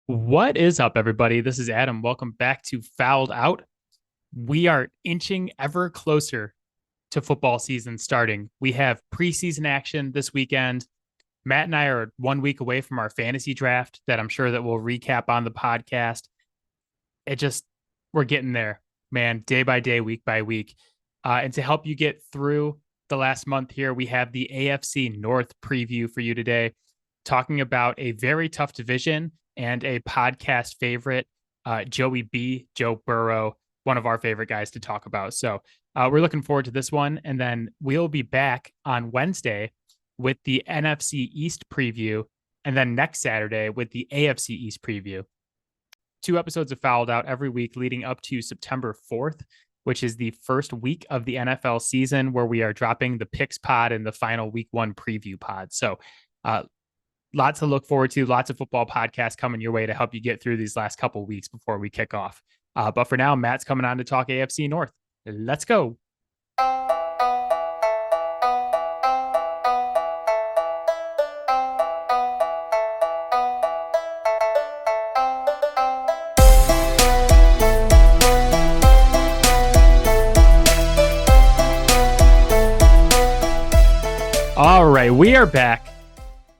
What is up, everybody? This is Adam. Welcome back to Fouled Out. We are inching ever closer to football season starting. We have preseason action this weekend. Matt and I are 1 week away from our fantasy draft that I'm sure that we'll recap on the podcast. It just, we're getting there, man, day by day, week by week. And to help you get through the last month here, we have the AFC North preview for you today, talking about a very tough division and a podcast favorite, Joe Burrow, one of our favorite guys to talk about. So we're looking forward to this one. And then we'll be back on Wednesday with the NFC East preview. And then next Saturday with the AFC East preview. 2 episodes of Fouled Out every week leading up to September 4th, which is the first week of the NFL season, where we are dropping the picks pod and the final week one preview pod. So lots to look forward to, lots of football podcasts coming your way to help you get through these last couple weeks before we kick off. But for now, Matt's coming on to talk AFC North. Let's go. All right, we are back,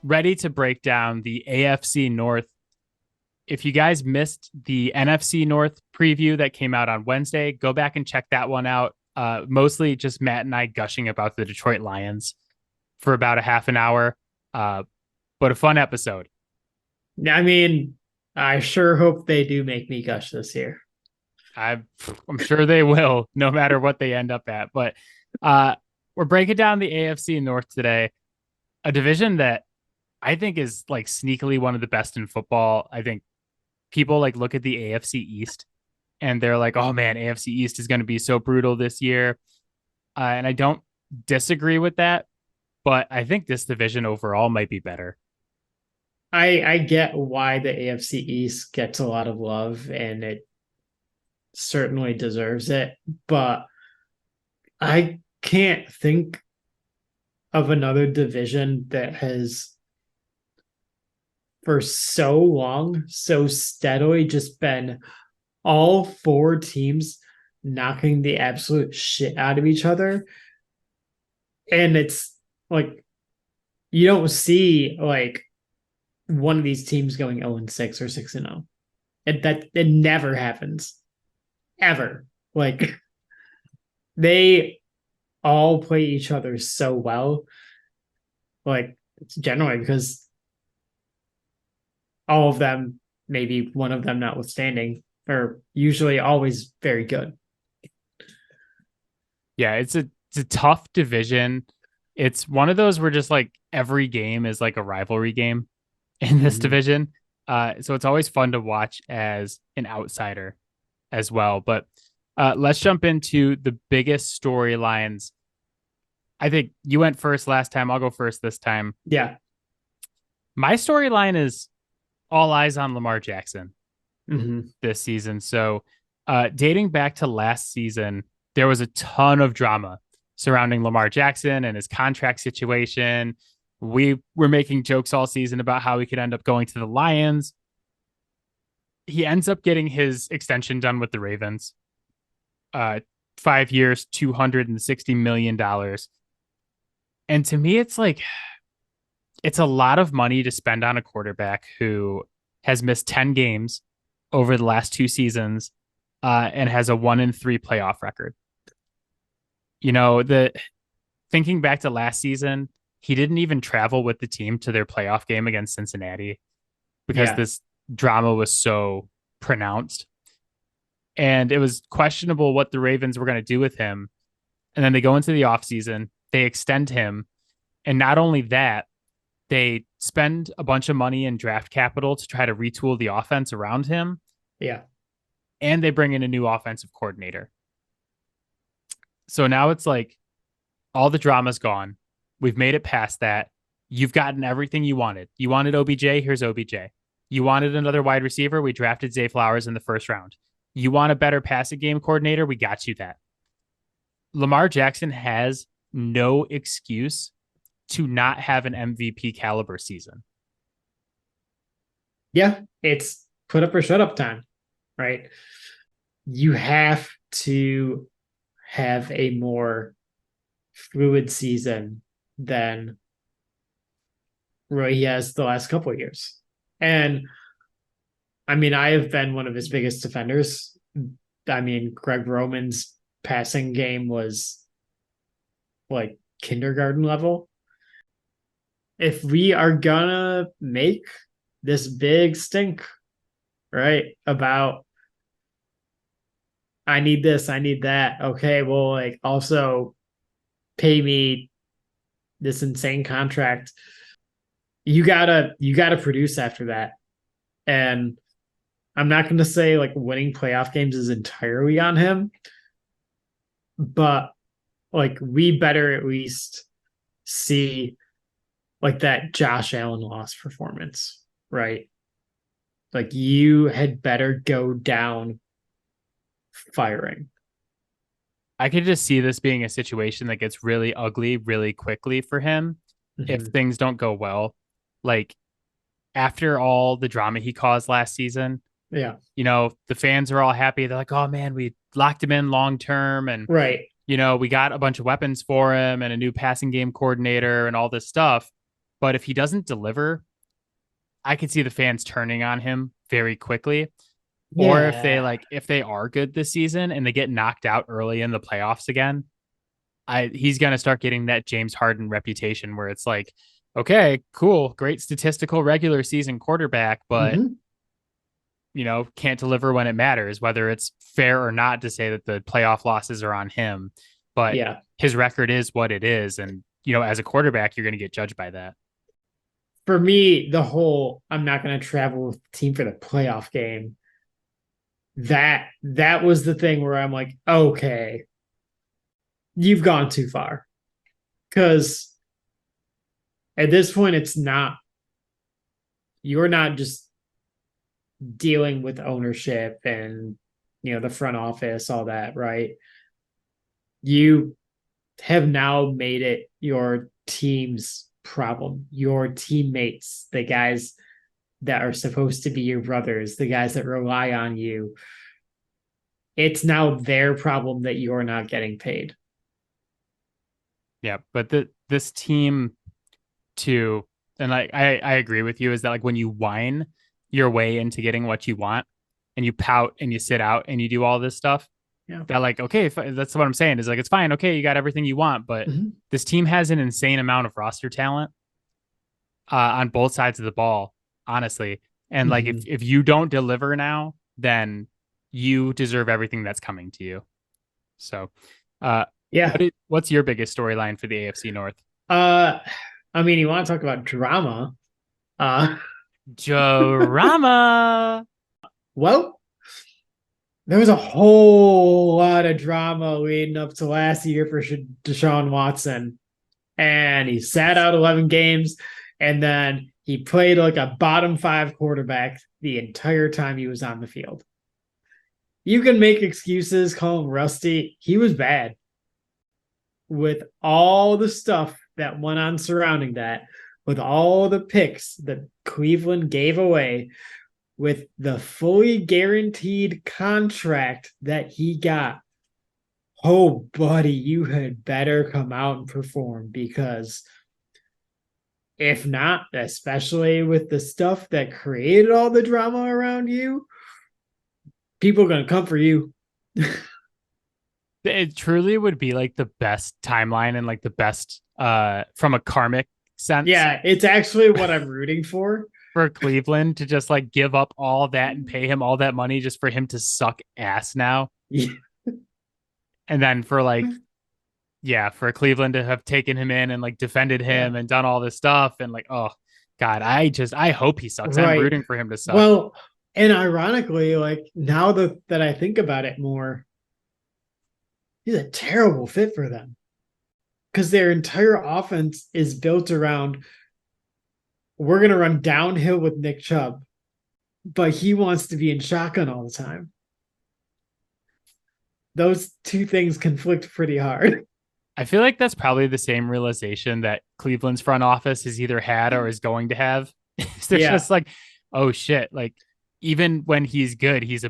ready to break down the AFC North. If you guys missed the NFC North preview that came out on Wednesday, go back and check that one out. Mostly just Matt and I gushing about the Detroit Lions for about a half an hour, but a fun episode. I mean, I sure hope they do make me gush this year. I'm sure they will, no matter what they end up at. But we're breaking down the AFC North today, a division that I think is like sneakily one of the best in football. I think people like look at the AFC East and they're like, oh man, AFC East is going to be so brutal this year. And I don't disagree with that, but I think this division overall might be better. I get why the AFC East gets a lot of love, and it certainly deserves it, but I can't think of another division that has for so long, so steadily just been all four teams knocking the absolute shit out of each other. And it's like, you don't see like one of these teams going 0-6 or 6-0. It never happens. Ever. Like, they all play each other so well. Like, it's generally because all of them, maybe one of them notwithstanding, are usually always very good. Yeah, it's a tough division. It's one of those where just like every game is like a rivalry game in this division. So it's always fun to watch as an outsider as well. But let's jump into the biggest storylines. I think you went first last time. I'll go first this time. Yeah. My storyline is all eyes on Lamar Jackson this season. So dating back to last season, there was a ton of drama surrounding Lamar Jackson and his contract situation. We were making jokes all season about how he could end up going to the Lions. He ends up getting his extension done with the Ravens. 5 years, $260 million. And to me, it's like, it's a lot of money to spend on a quarterback who has missed 10 games over the last 2 seasons and has a 1-3 playoff record. You know, thinking back to last season, he didn't even travel with the team to their playoff game against Cincinnati because this drama was so pronounced. And it was questionable what the Ravens were going to do with him. And then they go into the offseason, they extend him. And not only that, they spend a bunch of money in draft capital to try to retool the offense around him. Yeah. And they bring in a new offensive coordinator. So now it's like all the drama's gone. We've made it past that. You've gotten everything you wanted. You wanted OBJ, here's OBJ. You wanted another wide receiver, we drafted Zay Flowers in the first round. You want a better passing game coordinator, we got you that. Lamar Jackson has no excuse to not have an MVP caliber season. Yeah, it's put up or shut up time, right? You have to have a more fluid season than Roy has the last couple of years. And I mean, I have been one of his biggest defenders. I mean, Greg Roman's passing game was like kindergarten level. If we are gonna make this big stink, right, about I need this, I need that. Okay, well, like also pay me this insane contract. You gotta produce after that. And I'm not gonna say like winning playoff games is entirely on him, but like we better at least see like that Josh Allen loss performance, right? Like you had better go down firing. I could just see this being a situation that gets really ugly really quickly for him if Mhm. things don't go well. Like after all the drama he caused last season, Yeah. the fans are all happy. They're like, oh man, we locked him in long term and, Right. we got a bunch of weapons for him and a new passing game coordinator and all this stuff. But if he doesn't deliver, I could see the fans turning on him very quickly. Or Yeah. if they are good this season and they get knocked out early in the playoffs again, he's gonna start getting that James Harden reputation where it's like, okay, cool, great statistical regular season quarterback, but Mm-hmm. can't deliver when it matters, whether it's fair or not to say that the playoff losses are on him. But Yeah. his record is what it is. And, as a quarterback, you're going to get judged by that. For me, the whole I'm not going to travel with the team for the playoff game. That was the thing where I'm like, okay, you've gone too far. Because at this point, you're not just dealing with ownership and the front office, all that, right? You have now made it your team's problem, your teammates, the guys that are supposed to be your brothers, the guys that rely on you. It's now their problem that you're not getting paid. Yeah. But this team, too, and I agree with you, is that like when you whine your way into getting what you want and you pout and you sit out and you do all this stuff, Yeah. that like, okay, that's what I'm saying is like, it's fine. Okay. You got everything you want, but Mm-hmm. this team has an insane amount of roster talent on both sides of the ball, honestly. And like, Mm-hmm. if you don't deliver now, then you deserve everything that's coming to you. So, uh, Yeah. what's your biggest storyline for the AFC North? Uh, I mean, you want to talk about drama? Uh, Jorama. well, there was a whole lot of drama leading up to last year for Deshaun Watson, and he sat out 11 games, and then he played like a bottom five quarterback the entire time he was on the field. You can make excuses, call him rusty. He was bad with all the stuff that went on surrounding that, with all the picks that Cleveland gave away, with the fully guaranteed contract that he got. Oh, buddy, you had better come out and perform, because if not, especially with the stuff that created all the drama around you, people are going to come for you. It truly would be like the best timeline and like the best from a karmic sense Yeah, it's actually what I'm rooting for. for Cleveland to just like give up all that and pay him all that money just for him to suck ass now. Yeah. And then for like, yeah, for Cleveland to have taken him in and like defended Yeah. him and done all this stuff and like, oh God, I hope he sucks. I'm Right. rooting for him to suck. Well, and ironically, like now that I think about it more, he's a terrible fit for them, because their entire offense is built around we're going to run downhill with Nick Chubb, but he wants to be in shotgun all the time. Those two things conflict pretty hard. I feel like that's probably the same realization that Cleveland's front office has either had or is going to have. They're Yeah. just like, oh shit, like even when he's good, he's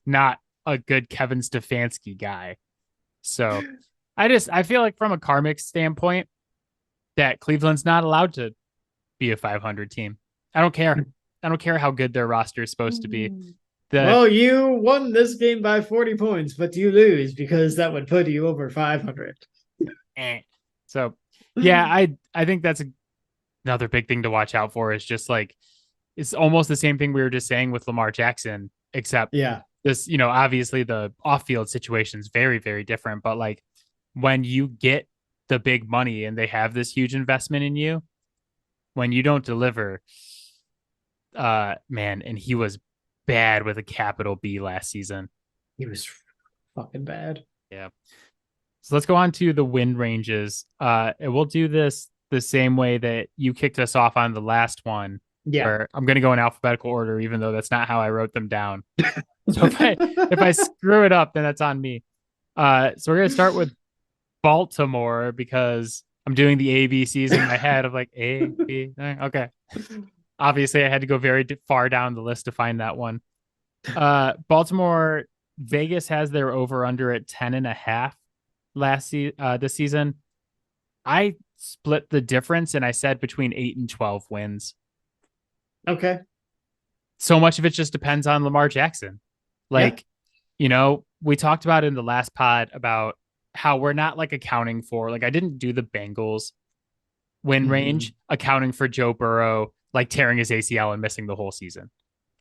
not a good Kevin Stefanski guy. So I feel like from a karmic standpoint that Cleveland's not allowed to be a 500 team. I don't care. I don't care how good their roster is supposed to be. The Well, you won this game by 40 points, but you lose because that would put you over 500. So yeah, I think that's another big thing to watch out for is just like it's almost the same thing we were just saying with Lamar Jackson, except Yeah. this, obviously the off-field situation is very, very different. But like when you get the big money and they have this huge investment in you, when you don't deliver, man, and he was bad with a capital B last season. He was fucking bad. Yeah. So let's go on to the win ranges. And we'll do this the same way that you kicked us off on the last one. Yeah. Where I'm going to go in alphabetical order, even though that's not how I wrote them down. So if I screw it up, then that's on me. So we're going to start with Baltimore because I'm doing the ABCs in my head of like A, B. Okay. Obviously, I had to go very far down the list to find that one. Baltimore, Vegas has their over under at 10.5 this season. I split the difference and I said between 8 and 12 wins. Okay. So much of it just depends on Lamar Jackson. Like, we talked about in the last pod about how we're not like accounting for, like, I didn't do the Bengals win range, accounting for Joe Burrow, like tearing his ACL and missing the whole season.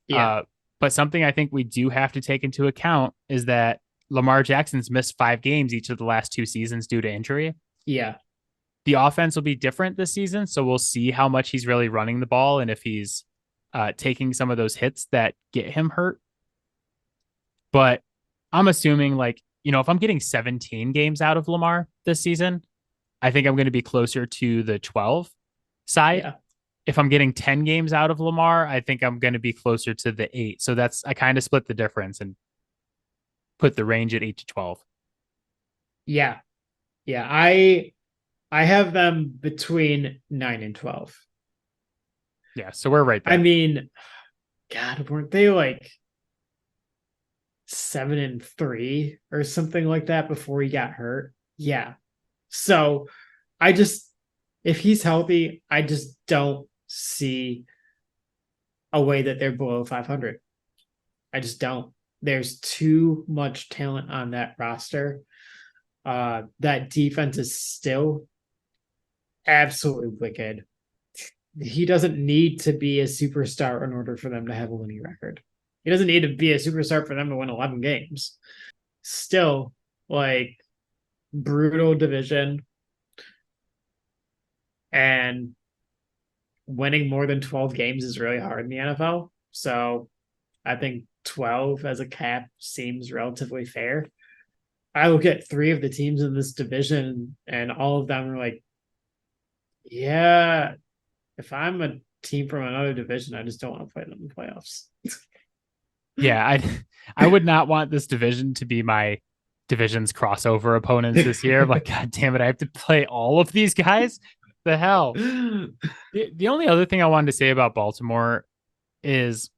Yeah. But something I think we do have to take into account is that Lamar Jackson's missed 5 games each of the last 2 seasons due to injury. Yeah. The offense will be different this season. So we'll see how much he's really running the ball and if he's taking some of those hits that get him hurt. But I'm assuming like, if I'm getting 17 games out of Lamar this season, I think I'm going to be closer to the 12 side. Yeah. If I'm getting 10 games out of Lamar, I think I'm going to be closer to the 8. So I kind of split the difference and put the range at 8 to 12. Yeah. Yeah. I have them between 9 and 12. Yeah. So we're right there. I mean, God, weren't they like 7 and 3 or something like that before he got hurt? Yeah. So if he's healthy, I just don't see a way that they're below 500. I just don't. There's too much talent on that roster. That defense is still absolutely wicked. He doesn't need to be a superstar in order for them to have a winning record. He doesn't need to be a superstar for them to win 11 games. Still, like, brutal division. And winning more than 12 games is really hard in the NFL. So I think 12 as a cap seems relatively fair. I look at 3 of the teams in this division, and all of them are like, yeah, if I'm a team from another division, I just don't want to play them in the playoffs. Yeah, I would not want this division to be my division's crossover opponents this year. I'm like, God damn it, I have to play all of these guys? The hell? The only other thing I wanted to say about Baltimore is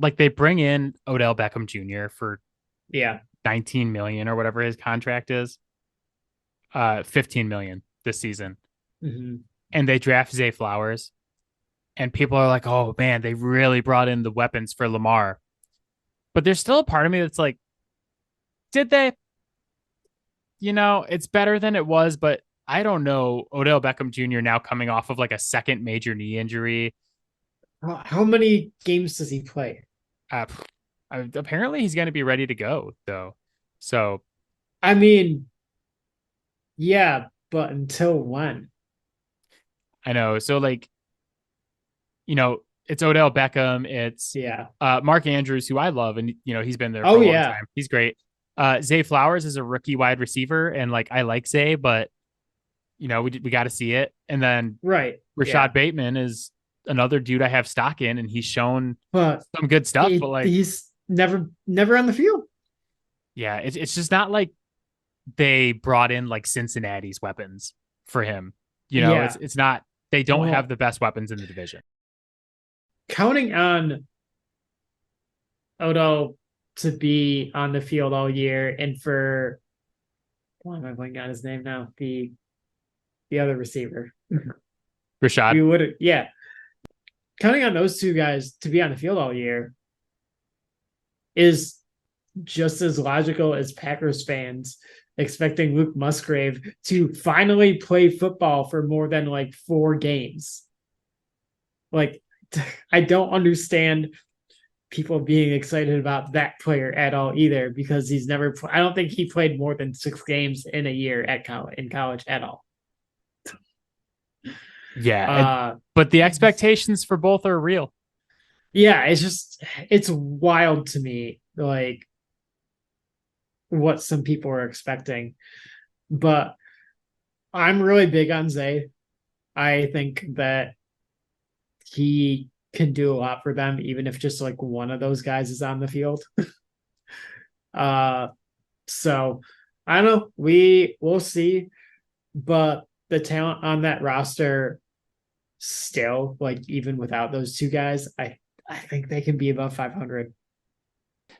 like they bring in Odell Beckham Jr. for 19 million or whatever his contract is. 15 million this season. Mm-hmm. And they draft Zay Flowers. And people are like, oh man, they really brought in the weapons for Lamar. But there's still a part of me that's like, did they? It's better than it was, but I don't know. Odell Beckham Jr. now coming off of like a second major knee injury. How many games does he play? Apparently he's going to be ready to go though. So, I mean, yeah, but until when? I know. So like, it's Odell Beckham. It's Mark Andrews, who I love, and he's been there for a long time. He's great. Zay Flowers is a rookie wide receiver, and like I like Zay, but we got to see it. And then Rashad Bateman is another dude I have stock in, and he's shown some good stuff. But like he's never on the field. Yeah, it's just not like they brought in like Cincinnati's weapons for him. It's not. They don't have the best weapons in the division. Counting on Odo to be on the field all year, and for why am I blanking on his name now? The other receiver. Rashad. We would, yeah, counting on those two guys to be on the field all year is just as logical as Packers fans expecting Luke Musgrave to finally play football for more than like 4 games. Like, I don't understand people being excited about that player at all either, because he's never. I don't think he played more than 6 games in a year at college at all. Yeah, but the expectations for both are real. Yeah, it's wild to me, like what some people are expecting. But I'm really big on Zay. I think that he can do a lot for them, even if just like one of those guys is on the field. So I don't know. We'll see. But the talent on that roster still, like even without those two guys, I think they can be above 500.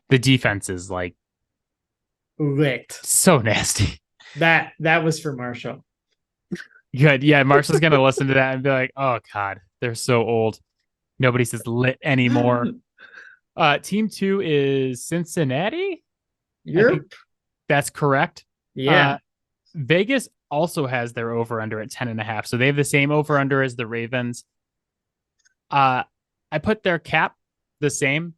The defense is like Licked. so nasty. That was for Marshall. Good. Yeah, Marshall's gonna listen to that and be like, "Oh God, they're so old. Nobody says lit anymore." Team 2 is Cincinnati. Europe. That's correct. Yeah. Vegas also has their over under at 10.5, so they have the same over under as the Ravens. I put their cap the same,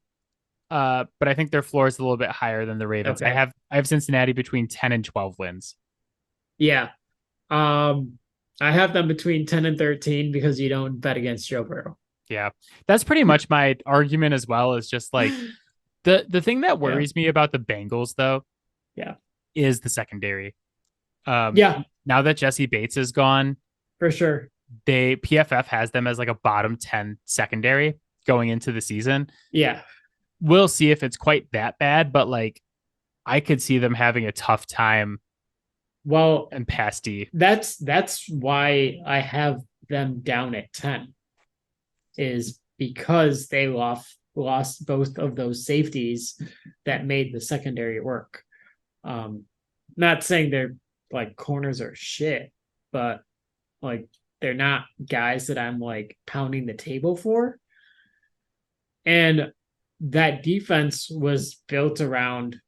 but I think their floor is a little bit higher than the Ravens. Okay. I have Cincinnati between 10 and 12 wins. Yeah. I have them between 10 and 13 because you don't bet against Joe Burrow. Yeah. That's pretty much my argument as well, is just like the thing that worries me about the Bengals though, is the secondary. Now that Jesse Bates is gone, for sure. PFF has them as like a bottom 10 secondary going into the season. Yeah. We'll see if it's quite that bad, but like I could see them having a tough time. Well, and past D. That's why I have them down at 10, is because they lost both of those safeties that made the secondary work. Not saying they're like corners are shit, but like they're not guys that I'm like pounding the table for. And that defense was built around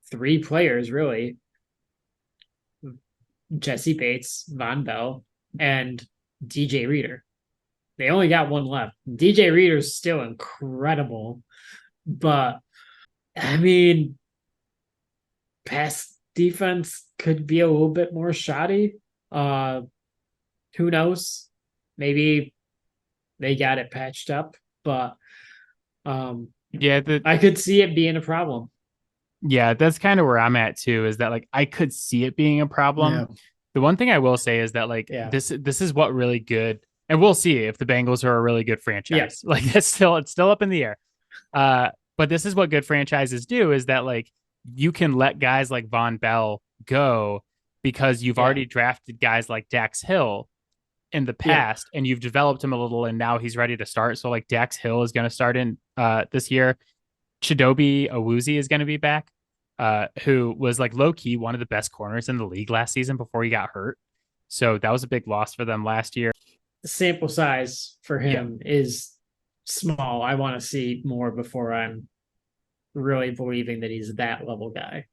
3 players, really. Jesse Bates, Von Bell, and DJ Reader. They only got one left. DJ Reader's still incredible, but I mean, pass defense could be a little bit more shoddy. Who knows? Maybe they got it patched up, but I could see it being a problem. Yeah, that's kind of where I'm at too, is that like I could see it being a problem. Yeah. The one thing I will say is that like this is what really good, and we'll see if the Bengals are a really good franchise. Like it's still up in the air. But this is what good franchises do, is that like you can let guys like Von Bell go because you've already drafted guys like Dax Hill in the past and you've developed him a little, and now he's ready to start. So like Dax Hill is going to start in this year. Chidobe Awuzie is going to be back, who was like low key one of the best corners in the league last season before he got hurt. So that was a big loss for them last year. The sample size for him is small. I want to see more before I'm really believing that he's that level guy.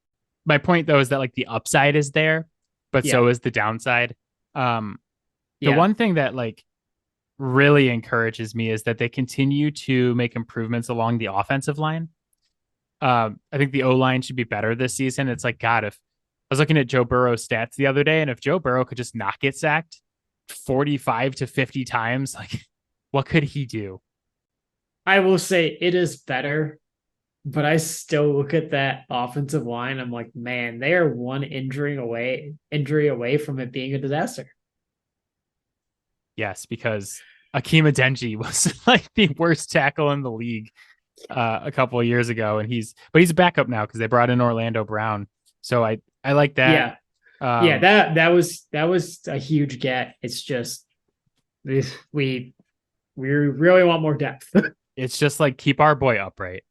My point though is that like the upside is there, but so is the downside. The one thing that like really encourages me is that they continue to make improvements along the offensive line. I think the O-line should be better this season. It's like, God, if I was looking at Joe Burrow's stats the other day, and if Joe Burrow could just not get sacked 45 to 50 times, like what could he do? I will say it is better, but I still look at that offensive line. I'm like, man, they are one injury away from it being a disaster. Yes, because Akeem Adeniji was like the worst tackle in the league a couple of years ago, and he's a backup now because they brought in Orlando Brown. So I like that. That was a huge get. It's just we really want more depth. It's just like keep our boy upright.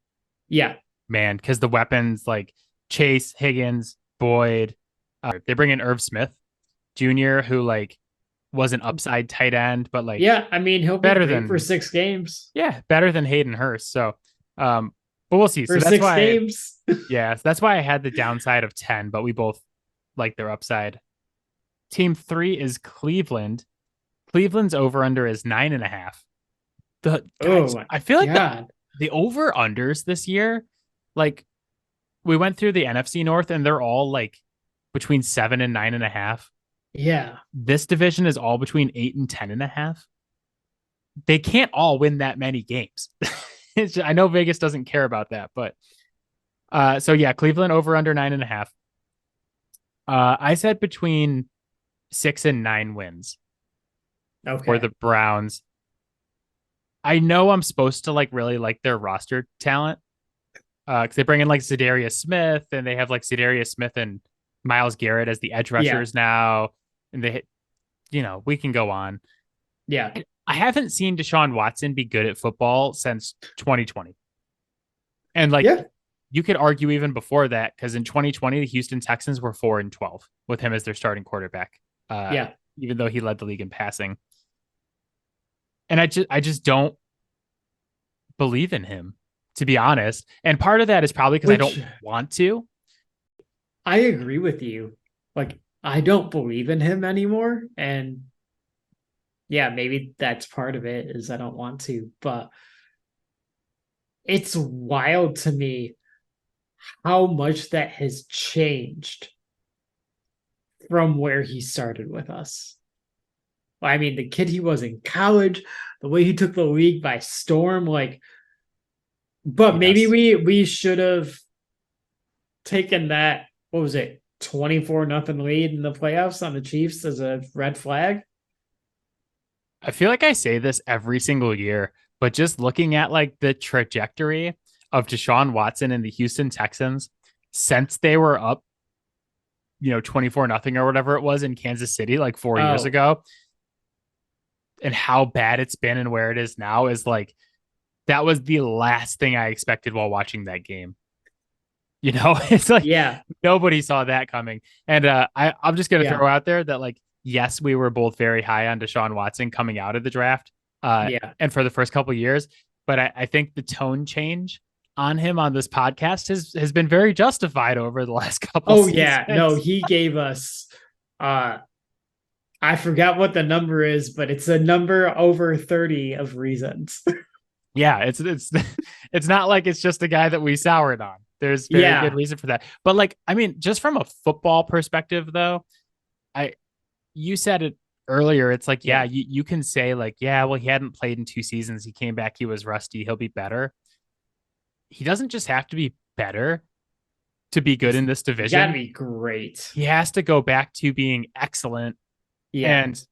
Yeah. Man, because the weapons like Chase, Higgins, Boyd, they bring in Irv Smith Jr., who like was an upside tight end, but like Yeah. I mean, he'll be better great for than 6 games. better than Hayden Hurst. So, but we'll see. For So that's six why, games. that's why I had the downside of 10, but we both like their upside. Team 3 is Cleveland. Cleveland's over under is 9.5. The Oh guys, my I feel like God. the over unders this year, like we went through the NFC North and they're all like between 7 and 9.5. Yeah. This division is all between 8 and 10.5. They can't all win that many games. I know Vegas doesn't care about that, but so yeah, Cleveland over under 9.5. I said between 6 and 9 wins for Okay. the Browns. I know I'm supposed to like really like their roster talent because they bring in like Zadarius Smith and they have like Zadarius Smith and Myles Garrett as the edge Yeah. rushers now, and we can go on. Yeah. I haven't seen Deshaun Watson be good at football since 2020. And like Yeah. you could argue even before that, because in 2020, the Houston Texans were 4-12 with him as their starting quarterback. Uh, Yeah. Even though he led the league in passing. And I just don't believe in him, to be honest. And part of that is probably because I don't Which want to. I agree with you. Like, I don't believe in him anymore. And yeah, maybe that's part of it is I don't want to, but it's wild to me how much that has changed from where he started with us. I mean, the kid he was in college, the way he took the league by storm, like, but maybe Yes. we should have taken that, what was it, 24-0 lead in the playoffs on the Chiefs as a red flag. I feel like I say this every single year, but just looking at like the trajectory of Deshaun Watson and the Houston Texans since they were up, 24-0 or whatever it was in Kansas City like 4 years Oh, ago, and how bad it's been and where it is now is like that was the last thing I expected while watching that game. It's like yeah, nobody saw that coming. And I'm just gonna yeah, throw out there that like yes, we were both very high on Deshaun Watson coming out of the draft, yeah. and for the first couple of years. But I think the tone change on him on this podcast has been very justified over the last couple Oh yeah, no, seasons. he gave us uh I forgot what the number is, but it's a number over 30 of reasons. Yeah, it's it's not like it's just a guy that we soured on. There's very good Yeah, reason for that. But like, I mean, just from a football perspective, though, I you said it earlier. It's like, yeah, yeah, you can say like, yeah, well, he hadn't played in 2 seasons. He came back, he was rusty. He'll be better. He doesn't just have to be better to be good he's in this he's got to division. be great. He has to go back to being excellent, Yeah, and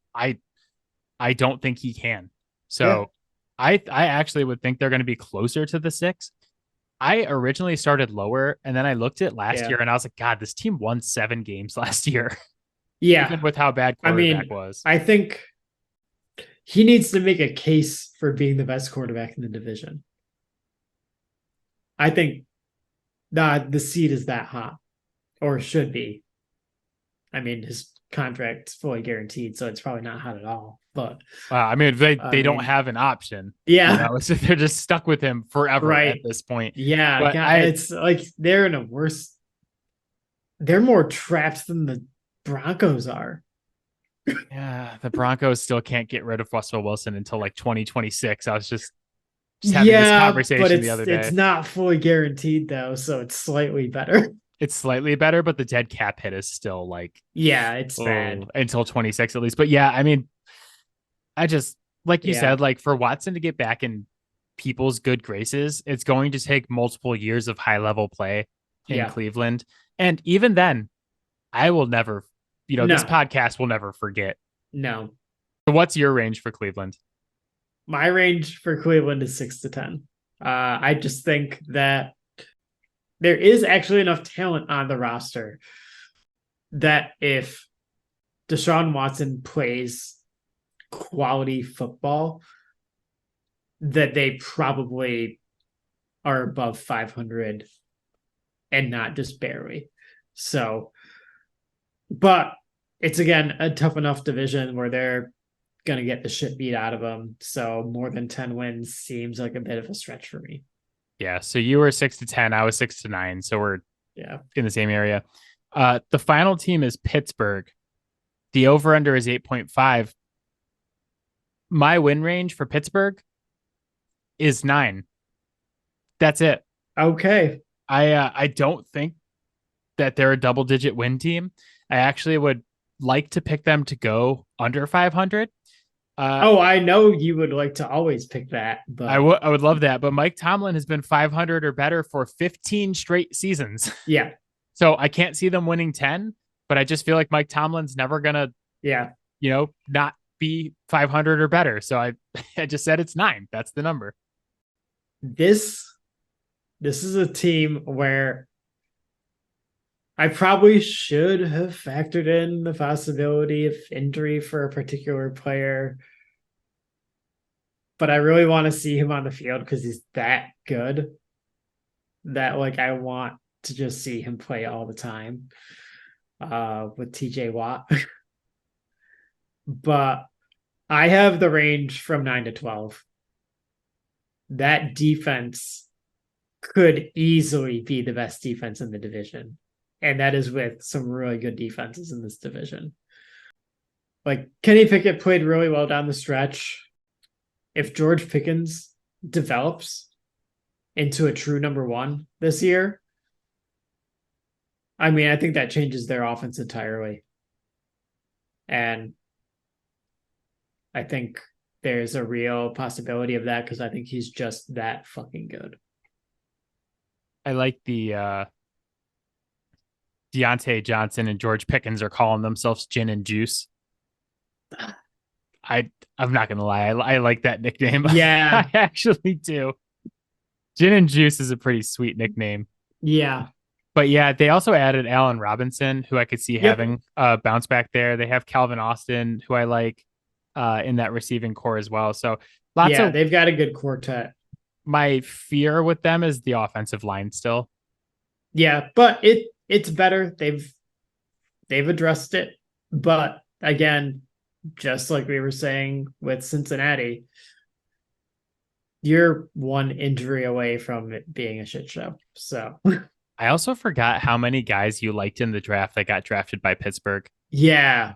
I don't think he can. yeah, So I actually would think they're going to be closer to the 6. I originally started lower, and then I looked at last yeah, year and I was like, God, this team won 7 games last year, yeah. even with how bad I quarterback mean, was. I think he needs to make a case for being the best quarterback in the division. I think the seed is that hot, or should be. I mean, his contract's fully guaranteed, so it's probably not hot at all. But I mean, they I they don't mean, have an option, yeah, so they're just stuck with him forever at right. this point. Yeah, But God, it's like they're in a worse. They're more trapped than the Broncos are. yeah, the Broncos still can't get rid of Russell Wilson until like 2026. I was just having this Yeah, but conversation the other it's day. not fully guaranteed though, so it's slightly better. It's slightly better, but the dead cap hit is still like, Yeah, it's oh, bad. until 26 at least. But yeah, I mean, I just like you Yeah, said, like for Watson to get back in people's good graces, it's going to take multiple years of high level play in yeah. Cleveland. And even then, I will never, this No, podcast will never forget. no. So what's your range for Cleveland? My range for Cleveland is 6 to 10. I just think that there is actually enough talent on the roster that if Deshaun Watson plays quality football, that they probably are above 500 and not just barely. So, but it's again a tough enough division where they're going to get the shit beat out of them. So more than 10 wins seems like a bit of a stretch for me. Yeah. So you were 6-10. I was 6-9. So we're in the same area. The final team is Pittsburgh. The over-under is 8.5. My win range for Pittsburgh is 9. That's it. Okay. I don't think that they're a double-digit win team. I actually would like to pick them to go under 500. I know you would like to always pick that, but I would love that. But Mike Tomlin has been 500 or better for 15 straight seasons. Yeah. So I can't see them winning 10, but I just feel like Mike Tomlin's never gonna, not be 500 or better. So I just said it's 9. That's the number. This is a team where I probably should have factored in the possibility of injury for a particular player, but I really want to see him on the field because he's that good that like I want to just see him play all the time with TJ Watt. But I have the range from 9 to 12. That defense could easily be the best defense in the division. And that is with some really good defenses in this division. Like Kenny Pickett played really well down the stretch. If George Pickens develops into a true number 1 this year, I mean, I think that changes their offense entirely. And I think there's a real possibility of that because I think he's just that fucking good. I like the Deontay Johnson and George Pickens are calling themselves Gin and Juice. I'm not gonna lie, I like that nickname. Yeah, I actually do. Gin and Juice is a pretty sweet nickname. Yeah. But yeah, they also added Allen Robinson, who I could see having a bounce back there. They have Calvin Austin, who I like in that receiving core as well. So they've got a good quartet. My fear with them is the offensive line still. Yeah, but it's better. They've addressed it. But again, just like we were saying with Cincinnati, you're one injury away from it being a shit show. So I also forgot how many guys you liked in the draft that got drafted by Pittsburgh. Yeah.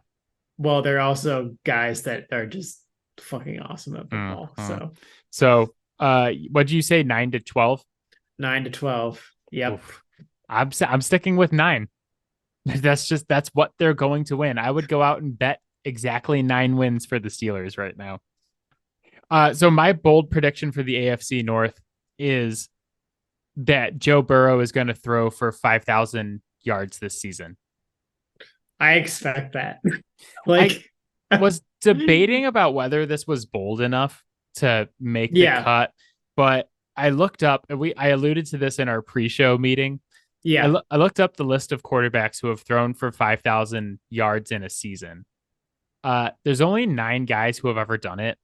Well, they're also guys that are just fucking awesome at football. Mm-hmm. So what did you say? 9 to 12? 9 to 12. Yep. Oof. I'm sticking with 9. That's what they're going to win. I would go out and bet exactly 9 wins for the Steelers right now. So my bold prediction for the AFC North is that Joe Burrow is going to throw for 5,000 yards this season. I expect that. I was debating about whether this was bold enough to make the cut, but I looked up, and I alluded to this in our pre-show meeting. Yeah. I looked up the list of quarterbacks who have thrown for 5,000 yards in a season. There's only 9 guys who have ever done it.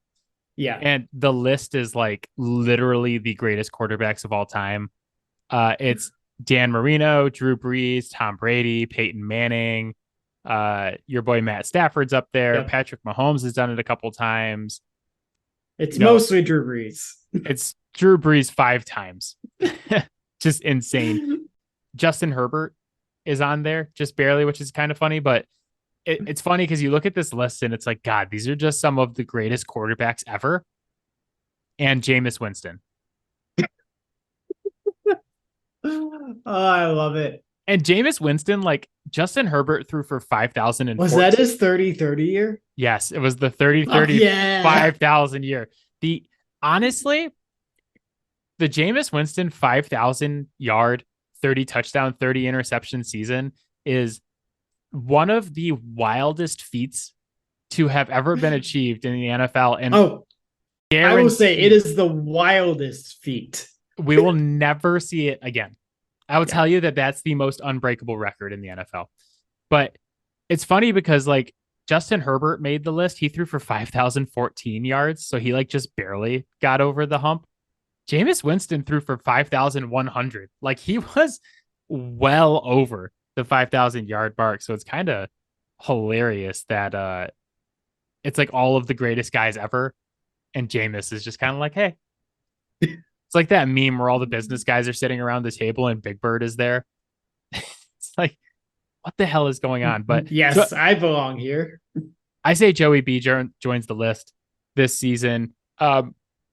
Yeah. And the list is like literally the greatest quarterbacks of all time. It's Dan Marino, Drew Brees, Tom Brady, Peyton Manning. Your boy Matt Stafford's up there. Yep. Patrick Mahomes has done it a couple times. It's mostly Drew Brees. It's Drew Brees 5 times. Just insane. Justin Herbert is on there just barely, which is kind of funny, but it's funny because you look at this list and it's like, God, these are just some of the greatest quarterbacks ever. And Jameis Winston. Oh, I love it. And Jameis Winston, like Justin Herbert threw for 5,000. Was that his 30-30 year? Yes, it was the 30-30 5,000 year. Honestly, the Jameis Winston 5,000 yard, 30 touchdown, 30 interception season is one of the wildest feats to have ever been achieved in the NFL. And I will say it is the wildest feat. We will never see it again. I will tell you that that's the most unbreakable record in the NFL. But it's funny because like Justin Herbert made the list. He threw for 5,014 yards. So he like just barely got over the hump. Jameis Winston threw for 5,100. Like he was well over the 5,000 yard mark. So it's kind of hilarious that it's like all of the greatest guys ever. And Jameis is just kind of like, hey, it's like that meme where all the business guys are sitting around the table and Big Bird is there. It's like, what the hell is going on? But so Yes, I belong here. I say Joey B joins the list this season,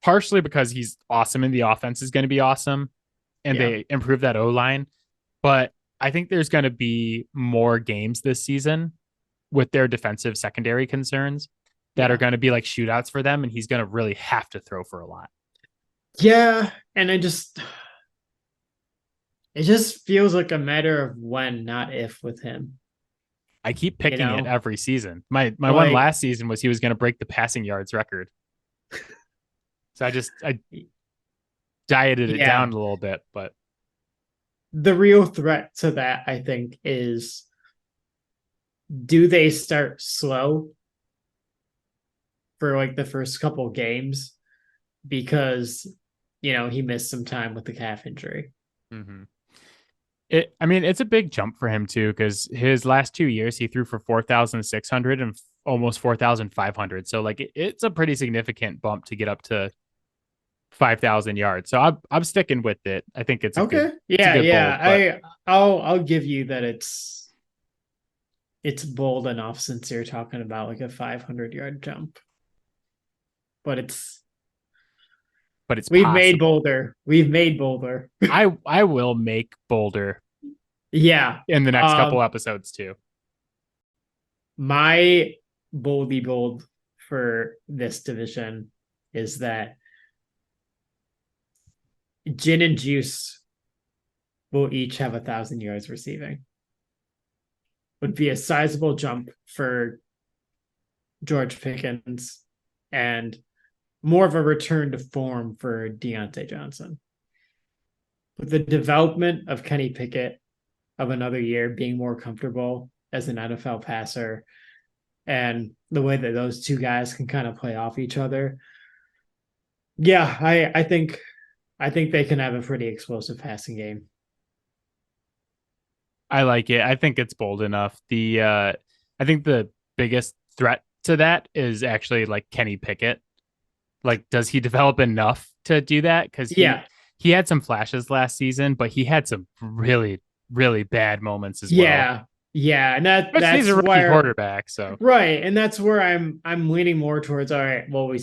partially because he's awesome and the offense is going to be awesome and Yeah. they improve that O line. But I think there's going to be more games this season with their defensive secondary concerns that are Yeah. going to be like shootouts for them. And he's going to really have to throw for a lot. Yeah. And it just feels like a matter of when, not if with him. I keep You picking it know, every season. My one like, last season was he was going to break the passing yards record. So I dieted it yeah, down a little bit, but the real threat to that, I think, is do they start slow for like the first couple games because, he missed some time with the calf injury. mm-hmm. I mean, it's a big jump for him too, because his last 2 years he threw for 4,600 and almost 4,500. So like it's a pretty significant bump to get up to 5,000 yards. So I'm sticking with it. I think Okay. it's a Yeah, good bold, but I'll give you that it's bold enough since you're talking about like a 500-yard jump. But it's we've made possible. bolder. We've made bolder. I will make bolder Yeah. in the next couple episodes too. My boldy bold for this division is that Gin and Juice will each have 1,000 yards receiving. Would be a sizable jump for George Pickens and more of a return to form for Deontay Johnson. With the development of Kenny Pickett of another year being more comfortable as an NFL passer and the way that those two guys can kind of play off each other. Yeah, I think they can have a pretty explosive passing I like it. I think it's bold enough. I think the biggest threat to that is actually like Kenny Pickett. Like, does he develop enough to do that? Because game. he had some flashes last season, but he had some really, really bad moments as well. Yeah, and Which he's that's a rookie where quarterback, so right, and that's where I'm leaning more towards. All right, well,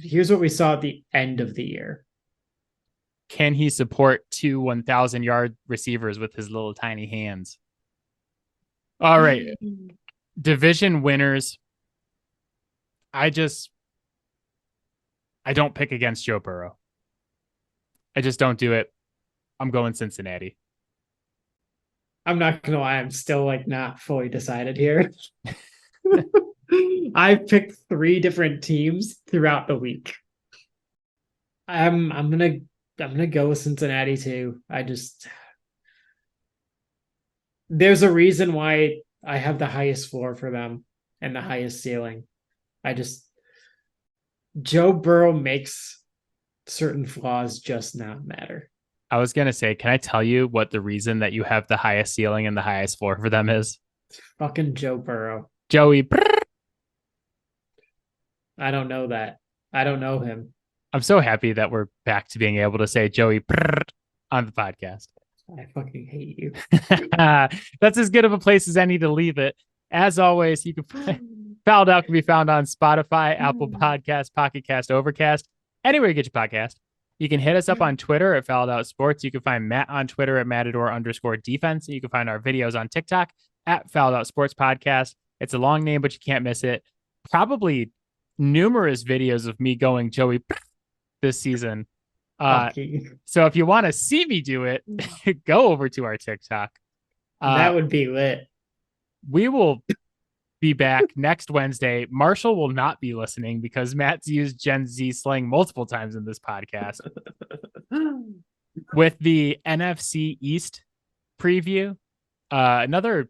here's what we saw at the end of the year. can he support two 1,000-yard receivers with his little tiny hands? All right, division winners. I don't pick against Joe Burrow. I just don't do it. I'm going Cincinnati. I'm not gonna lie, I'm still like not fully decided here. I picked 3 different teams throughout the week. I'm gonna go with Cincinnati too. There's a reason why I have the highest floor for them and the highest ceiling. I just Joe Burrow makes certain flaws just not matter. I was going to say, can I tell you what the reason that you have the highest ceiling and the highest floor for them is? Fucking Joe Burrow. Joey. I don't know that. I don't know him. I'm so happy that we're back to being able to say Joey on the podcast. I fucking hate you. That's as good of a place as any to leave it. As always, you can Fouled Out can be found on Spotify, Apple Podcasts, Pocket Cast, Overcast, anywhere you get your podcast. You can hit us up on Twitter at Fouled Out Sports. You can find Matt on Twitter at Matador_defense. You can find our videos on TikTok at Fouled Out Sports Podcast. It's a long name, but you can't miss it. Probably numerous videos of me going Joey this season. So if you want to see me do it, go over to our TikTok. That would be lit. We will be back next Wednesday. Marshall will not be listening because Matt's used Gen Z slang multiple times in this podcast with the NFC East preview. Another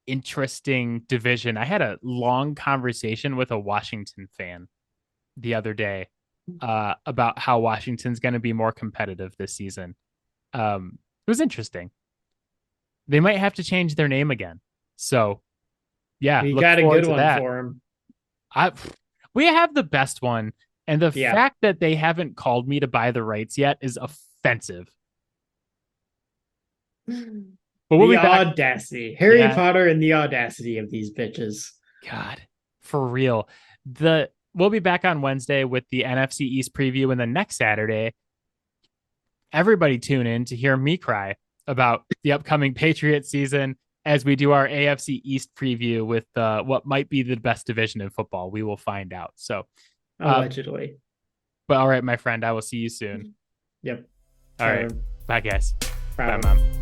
interesting division. I had a long conversation with a Washington fan the other day about how Washington's going to be more competitive this season. It was interesting. They might have to change their name again. So, yeah, You look got a forward good to one that. for him. We have the best one, and the Yeah. fact that they haven't called me to buy the rights yet is offensive. But we'll The be back. audacity. Harry Yeah, Potter and the audacity of these bitches. God, for real. We'll be back on Wednesday with the NFC East preview, and then next Saturday, everybody tune in to hear me cry about the upcoming Patriot season as we do our AFC East preview with what might be the best division in football. We will find out. So, Allegedly. but all right, my friend, I will see you soon. Yep. All right. Bye, guys. Bye, Probably. Mom.